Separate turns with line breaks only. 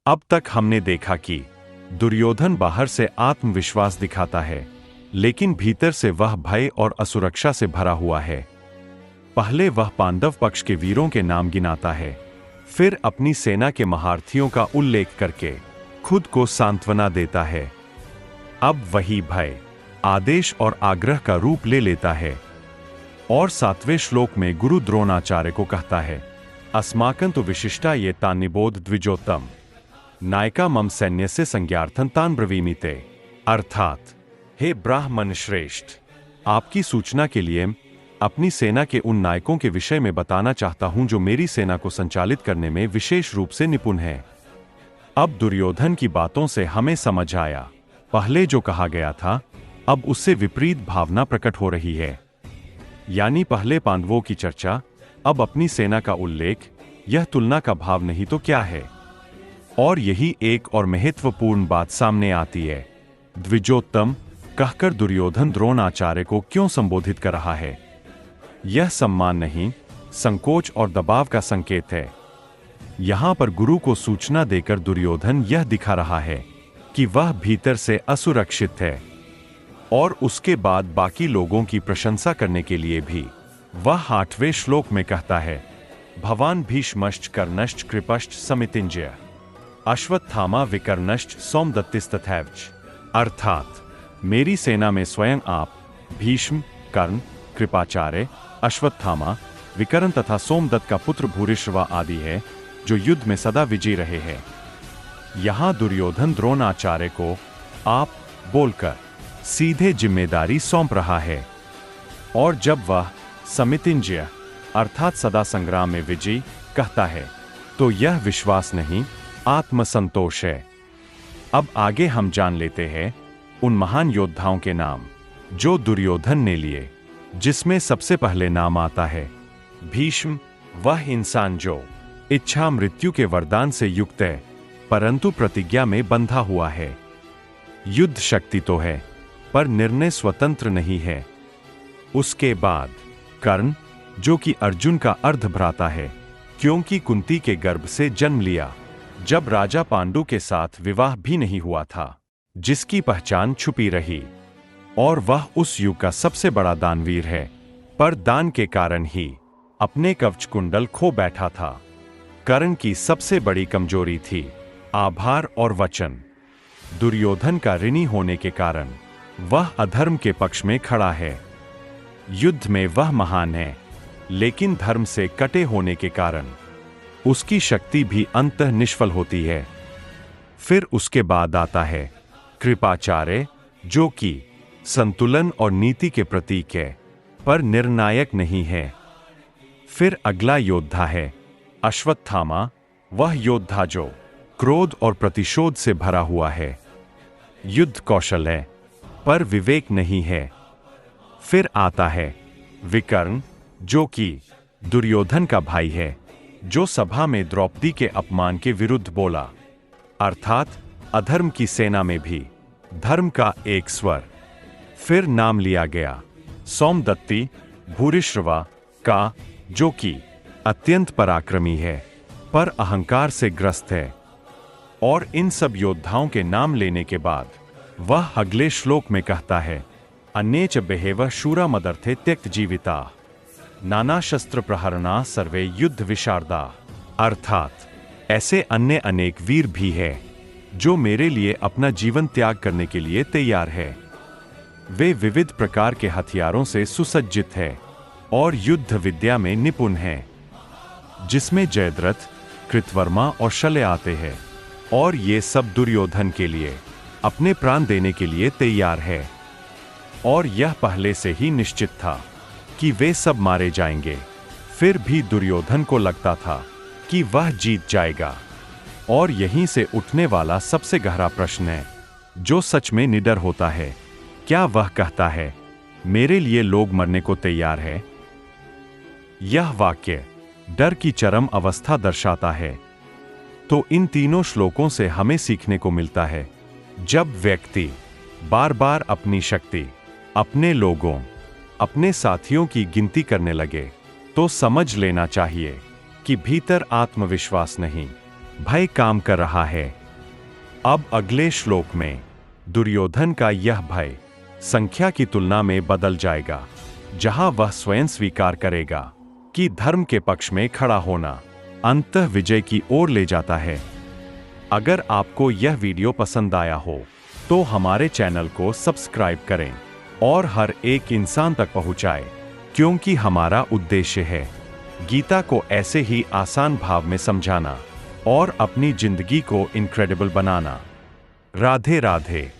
अब तक हमने देखा कि दुर्योधन बाहर से आत्मविश्वास दिखाता है, लेकिन भीतर से वह भय और असुरक्षा से भरा हुआ है। पहले वह पांडव पक्ष के वीरों के नाम गिनाता है, फिर अपनी सेना के महारथियों का उल्लेख करके खुद को सांत्वना देता है। अब वही भय आदेश और आग्रह का रूप ले लेता है और 7वें श्लोक में गुरु द्रोणाचार्य को कहता है, अस्माकं तु विशिष्टा ये तान्निबोध द्विजोत्तम नायका मम सैन्य से संज्ञार्थन तान ब्रवीमीते। अर्थात, हे ब्राह्मण श्रेष्ठ, आपकी सूचना के लिए अपनी सेना के उन नायकों के विषय में बताना चाहता हूं जो मेरी सेना को संचालित करने में विशेष रूप से निपुण हैं। अब दुर्योधन की बातों से हमें समझ आया, पहले जो कहा गया था अब उससे विपरीत भावना प्रकट हो रही है। यानी पहले पांडवों की चर्चा, अब अपनी सेना का उल्लेख, यह तुलना का भाव नहीं तो क्या है। और यही एक और महत्वपूर्ण बात सामने आती है, द्विजोत्तम कहकर दुर्योधन द्रोणाचार्य को क्यों संबोधित कर रहा है। यह सम्मान नहीं, संकोच और दबाव का संकेत है। यहां पर गुरु को सूचना देकर दुर्योधन यह दिखा रहा है कि वह भीतर से असुरक्षित है। और उसके बाद बाकी लोगों की प्रशंसा करने के लिए भी वह 8वें श्लोक में कहता है, भवान भीष्मश्च कर्णश्च कृपश्च समितिंजय अश्वत्थामा विकर्णश्च सोमदत्तिस्तथैवच। अर्थात, मेरी सेना में स्वयं आप, भीष्म, कर्ण, कृपाचार्य, अश्वत्थामा, विकर्ण तथा सोमदत्त का पुत्र भूरिश्रवा आदि है, जो युद्ध में सदा विजयी रहे हैं। यहां दुर्योधन द्रोणाचार्य को आप बोलकर सीधे जिम्मेदारी सौंप रहा है। और जब वह समितिंजय अर्थात सदा संग्राम में विजयी कहता है, तो यह विश्वास नहीं, आत्मसंतोष है। अब आगे हम जान लेते हैं उन महान योद्धाओं के नाम जो दुर्योधन ने लिए, जिसमें सबसे पहले नाम आता है भीष्म, वह इंसान जो इच्छा मृत्यु के वरदान से युक्त है, परंतु प्रतिज्ञा में बंधा हुआ है। युद्ध शक्ति तो है, पर निर्णय स्वतंत्र नहीं है। उसके बाद कर्ण, जो कि अर्जुन का अर्धभ्राता है, क्योंकि कुंती के गर्भ से जन्म लिया, जब राजा पांडु के साथ विवाह भी नहीं हुआ था, जिसकी पहचान छुपी रही। और वह उस युग का सबसे बड़ा दानवीर है, पर दान के कारण ही अपने कवच कुंडल खो बैठा था। कर्ण की सबसे बड़ी कमजोरी थी आभार और वचन। दुर्योधन का ऋणी होने के कारण वह अधर्म के पक्ष में खड़ा है। युद्ध में वह महान है, लेकिन धर्म से कटे होने के कारण उसकी शक्ति भी अंततः निष्फल होती है। फिर उसके बाद आता है कृपाचार्य, जो कि संतुलन और नीति के प्रतीक है, पर निर्णायक नहीं है। फिर अगला योद्धा है अश्वत्थामा, वह योद्धा जो क्रोध और प्रतिशोध से भरा हुआ है। युद्ध कौशल है, पर विवेक नहीं है। फिर आता है विकर्ण, जो कि दुर्योधन का भाई है, जो सभा में द्रौपदी के अपमान के विरुद्ध बोला। अर्थात, अधर्म की सेना में भी धर्म का एक स्वर। फिर नाम लिया गया सोमदत्ती, भूरिश्रवा का, जो कि अत्यंत पराक्रमी है, पर अहंकार से ग्रस्त है। और इन सब योद्धाओं के नाम लेने के बाद वह अगले श्लोक में कहता है, अन्ये च बहवः शूरा मदर्थे त्यक्त जीविता नाना शस्त्र प्रहरणा सर्वे युद्ध विशारदा। अर्थात, ऐसे अन्य अनेक वीर भी है जो मेरे लिए अपना जीवन त्याग करने के लिए तैयार है। वे विविध प्रकार के हथियारों से सुसज्जित है और युद्ध विद्या में निपुण हैं, जिसमें जयद्रथ, कृतवर्मा और शल्य आते हैं। और ये सब दुर्योधन के लिए अपने प्राण देने के लिए तैयार है। और यह पहले से ही निश्चित था कि वे सब मारे जाएंगे। फिर भी दुर्योधन को लगता था कि वह जीत जाएगा। और यहीं से उठने वाला सबसे गहरा प्रश्न है, जो सच में निडर होता है, क्या वह कहता है, मेरे लिए लोग मरने को तैयार है? यह वाक्य डर की चरम अवस्था दर्शाता है। तो इन तीनों श्लोकों से हमें सीखने को मिलता है, जब व्यक्ति बार बार अपनी शक्ति, अपने लोगों, अपने साथियों की गिनती करने लगे, तो समझ लेना चाहिए कि भीतर आत्मविश्वास नहीं, भय काम कर रहा है। अब अगले श्लोक में दुर्योधन का यह भय संख्या की तुलना में बदल जाएगा, जहां वह स्वयं स्वीकार करेगा कि धर्म के पक्ष में खड़ा होना अंततः विजय की ओर ले जाता है। अगर आपको यह वीडियो पसंद आया हो तो हमारे चैनल को सब्सक्राइब करें और हर एक इंसान तक पहुंचाएं, क्योंकि हमारा उद्देश्य है गीता को ऐसे ही आसान भाव में समझाना और अपनी जिंदगी को इनक्रेडिबल बनाना। राधे राधे।